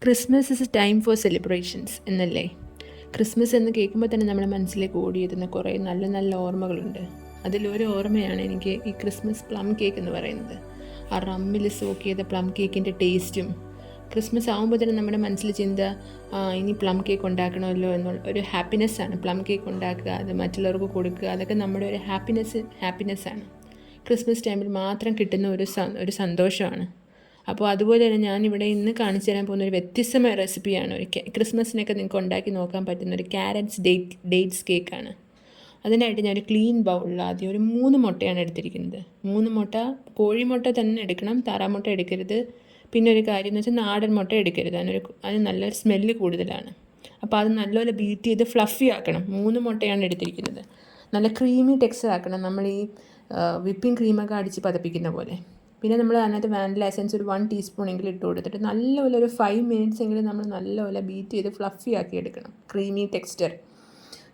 Christmas is A time for celebrations എന്നല്ലേ? Christmas എന്ന് കേൾക്കുമ്പോൾ തന്നെ നമ്മുടെ മനസ്സിലേക്ക് ഓടിയെത്തുന്ന കുറേ നല്ല നല്ല ഓർമ്മകളുണ്ട്. അതിലൊരു ഓർമ്മയാണ് എനിക്ക് ഈ ക്രിസ്മസ് പ്ലം കേക്ക് എന്ന് പറയുന്നത്. ആ റമ്മിൽ സോക്ക് ചെയ്ത പ്ലം കേക്കിൻ്റെ ടേസ്റ്റും. ക്രിസ്മസ് ആകുമ്പോൾ തന്നെ നമ്മുടെ മനസ്സിൽ ചിന്ത ഇനി പ്ലം കേക്ക് ഉണ്ടാക്കണമല്ലോ എന്നുള്ള ഒരു ഹാപ്പിനെസ്സാണ്. പ്ലം കേക്ക് ഉണ്ടാക്കുക, അത് മറ്റുള്ളവർക്ക് കൊടുക്കുക, അതൊക്കെ നമ്മുടെ ഒരു ഹാപ്പിനെസ്സാണ്. ക്രിസ്മസ് ടൈമിൽ മാത്രം കിട്ടുന്ന ഒരു സന്തോഷമാണ്. അപ്പോൾ അതുപോലെ തന്നെ ഞാനിവിടെ ഇന്ന് കാണിച്ചു തരാൻ പോകുന്ന ഒരു വ്യത്യസ്തമായ റെസിപ്പിയാണ്. ക്രിസ്മസിനൊക്കെ നിങ്ങൾക്ക് ഉണ്ടാക്കി നോക്കാൻ പറ്റുന്ന ഒരു ക്യാരറ്റ്സ് ഡേറ്റ്സ് കേക്കാണ്. അതിനായിട്ട് ഞാനൊരു ക്ലീൻ ബൗളിൽ ആദ്യം ഒരു 3 മുട്ടയാണ് എടുത്തിരിക്കുന്നത്. 3 മുട്ട, കോഴിമുട്ട തന്നെ എടുക്കണം, താറാമുട്ട എടുക്കരുത്. പിന്നെ ഒരു കാര്യം എന്ന് വെച്ചാൽ നാടൻ മുട്ട എടുക്കരുത്, അതിന് നല്ലൊരു സ്മെല്ല് കൂടുതലാണ്. അപ്പോൾ അത് നല്ലപോലെ ബീറ്റ് ചെയ്ത് ഫ്ലഫി ആക്കണം. 3 മുട്ടയാണ് എടുത്തിരിക്കുന്നത്. നല്ല ക്രീമി ടെക്സ്ചർ ആക്കണം, നമ്മൾ ഈ വിപ്പിംഗ് ക്രീമൊക്കെ അടിച്ച് പതപ്പിക്കുന്ന പോലെ. പിന്നെ നമ്മൾ അതിനകത്ത് വാനില എസൻസ് ഒരു 1 ടീസ്പൂൺ എങ്കിലും ഇട്ട് കൊടുത്തിട്ട് നല്ലപോലെ ഒരു 5 മിനിറ്റ്സ് എങ്കിലും നമ്മൾ നല്ലപോലെ ബീറ്റ് ചെയ്ത് ഫ്ലഫി ആക്കി എടുക്കണം, ക്രീമി ടെക്സ്ചർ.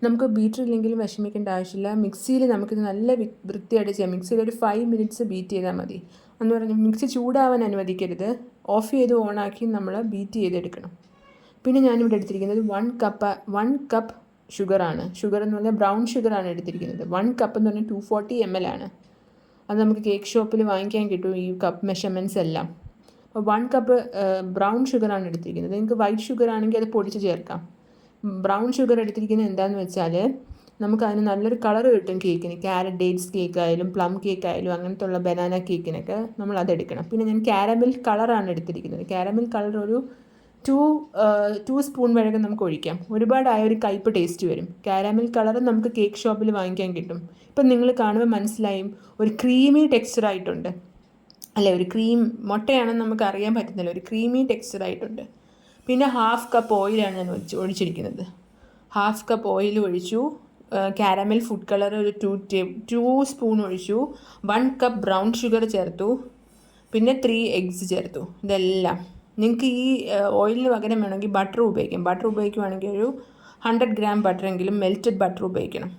നമുക്ക് ബീറ്റർ ഇല്ലെങ്കിലും വിഷമിക്കേണ്ട ആവശ്യമില്ല. മിക്സിയിൽ നമുക്കിത് നല്ല വൃത്തിയായിട്ട് ചെയ്യാം. മിക്സിയിൽ ഒരു 5 മിനിറ്റ്സ് ബീറ്റ് ചെയ്താൽ മതി. എന്ന് പറഞ്ഞാൽ മിക്സി ചൂടാവാൻ അനുവദിക്കരുത്. ഓഫ് ചെയ്ത് ഓണാക്കി നമ്മൾ ബീറ്റ് ചെയ്തെടുക്കണം. പിന്നെ ഞാനിവിടെ എടുത്തിരിക്കുന്നത് 1 കപ്പ് ഷുഗറാണ്. ഷുഗർ എന്ന് പറഞ്ഞാൽ ബ്രൗൺ ഷുഗറാണ് എടുത്തിരിക്കുന്നത്. 1 കപ്പ് എന്ന് പറഞ്ഞാൽ 240 ml ആണ്. അത് നമുക്ക് കേക്ക് ഷോപ്പിൽ വാങ്ങിക്കാൻ കിട്ടും ഈ കപ്പ് മെഷർമെൻറ്റ്സ് എല്ലാം. അപ്പോൾ 1 കപ്പ് ബ്രൗൺ ഷുഗറാണ് എടുത്തിരിക്കുന്നത്. നിങ്ങൾക്ക് വൈറ്റ് ഷുഗർ ആണെങ്കിൽ അത് പൊടിച്ച് ചേർക്കാം. ബ്രൗൺ ഷുഗർ എടുത്തിരിക്കുന്നത് എന്താണെന്ന് വെച്ചാൽ നമുക്ക് അതിന് നല്ലൊരു കളർ കിട്ടും കേക്കിന്. ക്യാരറ്റ് ഡേറ്റ്സ് കേക്ക് ആയാലും പ്ലം കേക്ക് ആയാലും അങ്ങനത്തെ ഉള്ള ബനാന കേക്കിനൊക്കെ നമ്മൾ അതെടുക്കണം. പിന്നെ ഞാൻ കാരമൽ കളറാണ് എടുത്തിരിക്കുന്നത്. കാരമൽ കളർ ഒരു 2 സ്പൂൺ വരെയൊക്കെ നമുക്ക് ഒഴിക്കാം. ഒരുപാടായ ഒരു കയ്പ്പ് ടേസ്റ്റ് വരും. കാരമൽ കളർ നമുക്ക് കേക്ക് ഷോപ്പിൽ വാങ്ങിക്കാൻ കിട്ടും. ഇപ്പം നിങ്ങൾ കാണുമ്പോൾ മനസ്സിലായും ഒരു ക്രീമി ടെക്സ്ചറായിട്ടുണ്ട് അല്ലേ? ഒരു മുട്ടയാണെന്ന് നമുക്ക് അറിയാൻ പറ്റുന്നില്ല, ഒരു ക്രീമി ടെക്സ്ചറായിട്ടുണ്ട്. പിന്നെ 1/2 കപ്പ് ഓയിലാണ് ഞാൻ ഒഴിച്ചിരിക്കുന്നത്. 1/2 കപ്പ് ഓയിൽ ഒഴിച്ചു. കാരമൽ ഫുഡ് കളർ ഒരു 2 സ്പൂൺ ഒഴിച്ചു. 1 കപ്പ് ബ്രൗൺ ഷുഗർ ചേർത്തു. പിന്നെ 3 എഗ്സ് ചേർത്തു. ഇതെല്ലാം നിങ്ങൾക്ക് ഈ ഓയിലിന് പകരം വേണമെങ്കിൽ ബട്ടർ ഉപയോഗിക്കാം. ബട്ടർ ഉപയോഗിക്കുവാണെങ്കിൽ ഒരു 100 ഗ്രാം ബട്ടറെങ്കിലും മെൽറ്റഡ് ബട്ടർ ഉപയോഗിക്കണം.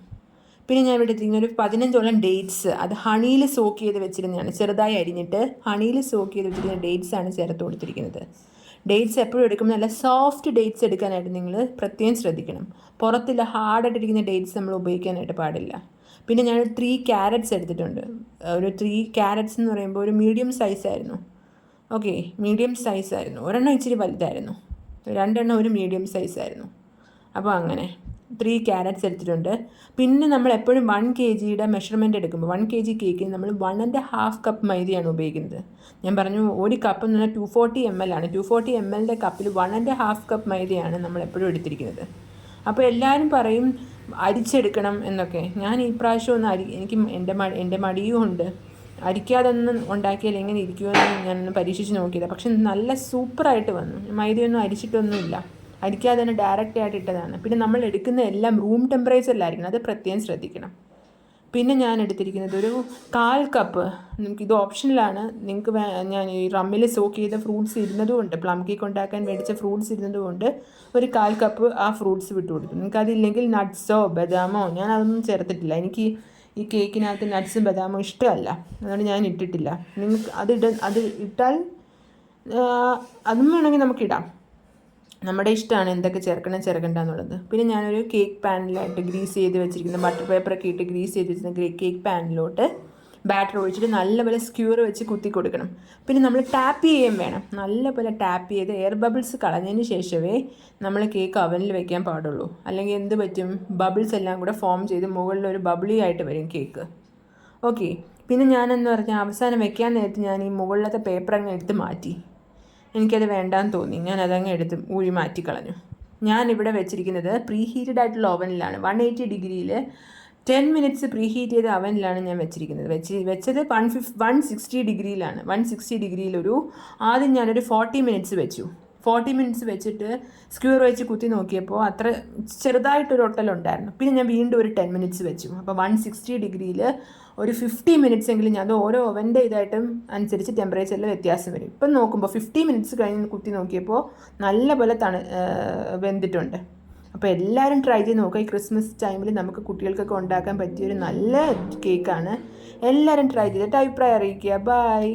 പിന്നെ ഞാൻ ഇവിടെ എടുത്തിരിക്കുന്ന ഒരു 15ഓളം ഡേറ്റ്സ്, അത് ഹണിയിൽ സോക്ക് ചെയ്ത് വെച്ചിരുന്നതാണ്. ചെറുതായി അരിഞ്ഞിട്ട് ഹണിയിൽ സോക്ക് ചെയ്ത് വെച്ചിരിക്കുന്ന ഡേറ്റ്സാണ് ചേർത്ത് കൊടുത്തിരിക്കുന്നത്. ഡേറ്റ്സ് എപ്പോഴും എടുക്കുമ്പോൾ നല്ല സോഫ്റ്റ് ഡേറ്റ്സ് എടുക്കാനായിട്ട് നിങ്ങൾ പ്രത്യേകം ശ്രദ്ധിക്കണം. പുറത്തുള്ള ഹാർഡായിട്ടിരിക്കുന്ന ഡേറ്റ്സ് നമ്മൾ ഉപയോഗിക്കാനായിട്ട് പാടില്ല. പിന്നെ ഞാൻ 3 ക്യാരറ്റ്സ് എടുത്തിട്ടുണ്ട്. ഒരു 3 ക്യാരറ്റ്സ് എന്ന് പറയുമ്പോൾ ഒരു മീഡിയം സൈസായിരുന്നു. ഓക്കെ, മീഡിയം സൈസായിരുന്നു. ഒരെണ്ണം ഇച്ചിരി വലുതായിരുന്നു, 2 എണ്ണം ഒരു മീഡിയം സൈസായിരുന്നു. അപ്പോൾ അങ്ങനെ 3 ക്യാരറ്റ്സ് എടുത്തിട്ടുണ്ട്. പിന്നെ നമ്മൾ എപ്പോഴും 1 kgയുടെ മെഷർമെൻറ്റ് എടുക്കുമ്പോൾ 1 kg കേക്കിന് നമ്മൾ 1.5 കപ്പ് മൈദയാണ് ഉപയോഗിക്കുന്നത്. ഞാൻ പറഞ്ഞു ഒരു കപ്പ് എന്ന് പറഞ്ഞാൽ 240 ml ആണ്. 240 ml കപ്പിൽ 1.5 കപ്പ് മൈദയാണ് നമ്മൾ എപ്പോഴും എടുത്തിരിക്കുന്നത്. അപ്പോൾ എല്ലാവരും പറയും അരിച്ചെടുക്കണം എന്നൊക്കെ. ഞാൻ ഈ പ്രാവശ്യം എനിക്ക് എൻ്റെ മടിയും ഉണ്ട്. അരിക്കാതൊന്നും ഉണ്ടാക്കിയാൽ എങ്ങനെ ഇരിക്കുമെന്ന് ഞാനൊന്ന് പരീക്ഷിച്ച് നോക്കിയതാണ്. പക്ഷെ നല്ല സൂപ്പറായിട്ട് വന്നു. മൈദയൊന്നും അരിച്ചിട്ടൊന്നുമില്ല, അരിക്കാതെ തന്നെ ഡയറക്റ്റ് ആയിട്ട് ഇട്ടതാണ്. പിന്നെ നമ്മൾ എടുക്കുന്ന എല്ലാം റൂം ടെമ്പറേച്ചറിലായിരിക്കണം, അത് പ്രത്യേകം ശ്രദ്ധിക്കണം. പിന്നെ ഞാൻ എടുത്തിരിക്കുന്നത് ഒരു 1/4 കപ്പ്, ഇത് ഓപ്ഷനിലാണ്. നിങ്ങൾക്ക് ഞാൻ ഈ റമ്മിൽ സോക്ക് ചെയ്ത ഫ്രൂട്ട്സ് ഇരുന്നതുകൊണ്ട്, പ്ലം കേക്ക് ഉണ്ടാക്കാൻ മേടിച്ച ഫ്രൂട്ട്സ് ഇരുന്നതുകൊണ്ട് ഒരു 1/4 കപ്പ് ആ ഫ്രൂട്ട്സ് വിട്ട് കൊടുത്തു. നിങ്ങൾക്ക് അതില്ലെങ്കിൽ നട്ട്സോ ബദാമോ, ഞാൻ അതൊന്നും ചേർത്തിട്ടില്ല. എനിക്ക് ഈ കേക്കിനകത്ത് നട്ട്സും ബദാമും ഇഷ്ടമല്ല, അതുകൊണ്ട് ഞാൻ ഇട്ടിട്ടില്ല. നിങ്ങൾക്ക് അത് ഇട്ടാൽ അതും വേണമെങ്കിൽ നമുക്കിടാം. നമ്മുടെ ഇഷ്ടമാണ് എന്തൊക്കെ ചേർക്കണ്ടെന്നുള്ളത്. പിന്നെ ഞാനൊരു കേക്ക് പാനിലായിട്ട് ഗ്രീസ് ചെയ്ത് വെച്ചിരിക്കുന്ന ബട്ടർ പേപ്പറൊക്കെ ഇട്ട് ഗ്രീസ് ചെയ്ത് വെച്ചിരുന്ന കേക്ക് പാനിലോട്ട് ബാറ്റർ ഒഴിച്ചിട്ട് നല്ലപോലെ സ്ക്യൂർ വെച്ച് കുത്തി കൊടുക്കണം. പിന്നെ നമ്മൾ ടാപ്പ് ചെയ്യുകയും വേണം. നല്ലപോലെ ടാപ്പ് ചെയ്ത് എയർ ബബിൾസ് കളഞ്ഞതിന് ശേഷമേ നമ്മൾ കേക്ക് അവനിൽ വെക്കാൻ പാടുള്ളൂ. അല്ലെങ്കിൽ എന്ത് പറ്റും, ബബിൾസ് എല്ലാം കൂടെ ഫോം ചെയ്ത് മുകളിലൊരു ബബിളി ആയിട്ട് വരും കേക്ക്. ഓക്കെ, പിന്നെ ഞാനെന്ന് പറഞ്ഞാൽ അവസാനം വെക്കാൻ നേരത്ത് ഞാൻ ഈ മുകളിലത്തെ പേപ്പർ അങ്ങ് എടുത്ത് മാറ്റി. എനിക്കത് വേണ്ടാന്ന് തോന്നി, ഞാൻ അതങ്ങ് എടുത്ത് ഊഴി മാറ്റിക്കളഞ്ഞു. ഞാനിവിടെ വെച്ചിരിക്കുന്നത് പ്രീ ഹീറ്റഡ് ആയിട്ടുള്ള ഓവനിലാണ്. 180 ഡിഗ്രിയിൽ 10 മിനിറ്റ്സ് പ്രീ ഹീറ്റ് ചെയ്ത അവനിലാണ് ഞാൻ വെച്ചിരിക്കുന്നത്. വെച്ചത് 160 ഡിഗ്രിയിലാണ്. 160 ഡിഗ്രിയിൽ ആദ്യം ഞാനൊരു 40 മിനിറ്റ്സ് വെച്ചു. 40 മിനിറ്റ്സ് വെച്ചിട്ട് സ്ക്യൂർ വെച്ച് കുത്തി നോക്കിയപ്പോൾ അത്ര ചെറുതായിട്ടൊരു ഒട്ടലുണ്ടായിരുന്നു. പിന്നെ ഞാൻ വീണ്ടും ഒരു 10 മിനിറ്റ്സ് വെച്ചു. അപ്പോൾ 160 ഡിഗ്രിയിൽ ഒരു 50 മിനിറ്റ്സ് എങ്കിലും അത് ഓരോ ഓവൻ്റെ ഇതായിട്ടും അനുസരിച്ച് ടെമ്പറേച്ചറിൽ വ്യത്യാസം വരും. ഇപ്പം നോക്കുമ്പോൾ 50 മിനിറ്റ്സ് കഴിഞ്ഞ് കുത്തി നോക്കിയപ്പോൾ നല്ലപോലെ വെന്തിട്ടുണ്ട്. അപ്പോൾ എല്ലാവരും ട്രൈ ചെയ്ത് നോക്കുക. ഈ ക്രിസ്മസ് ടൈമിൽ നമുക്ക് കുട്ടികൾക്കൊക്കെ ഉണ്ടാക്കാൻ പറ്റിയൊരു നല്ല കേക്കാണ്. എല്ലാവരും ട്രൈ ചെയ്തിട്ട് അഭിപ്രായം അറിയിക്കുക. ബൈ.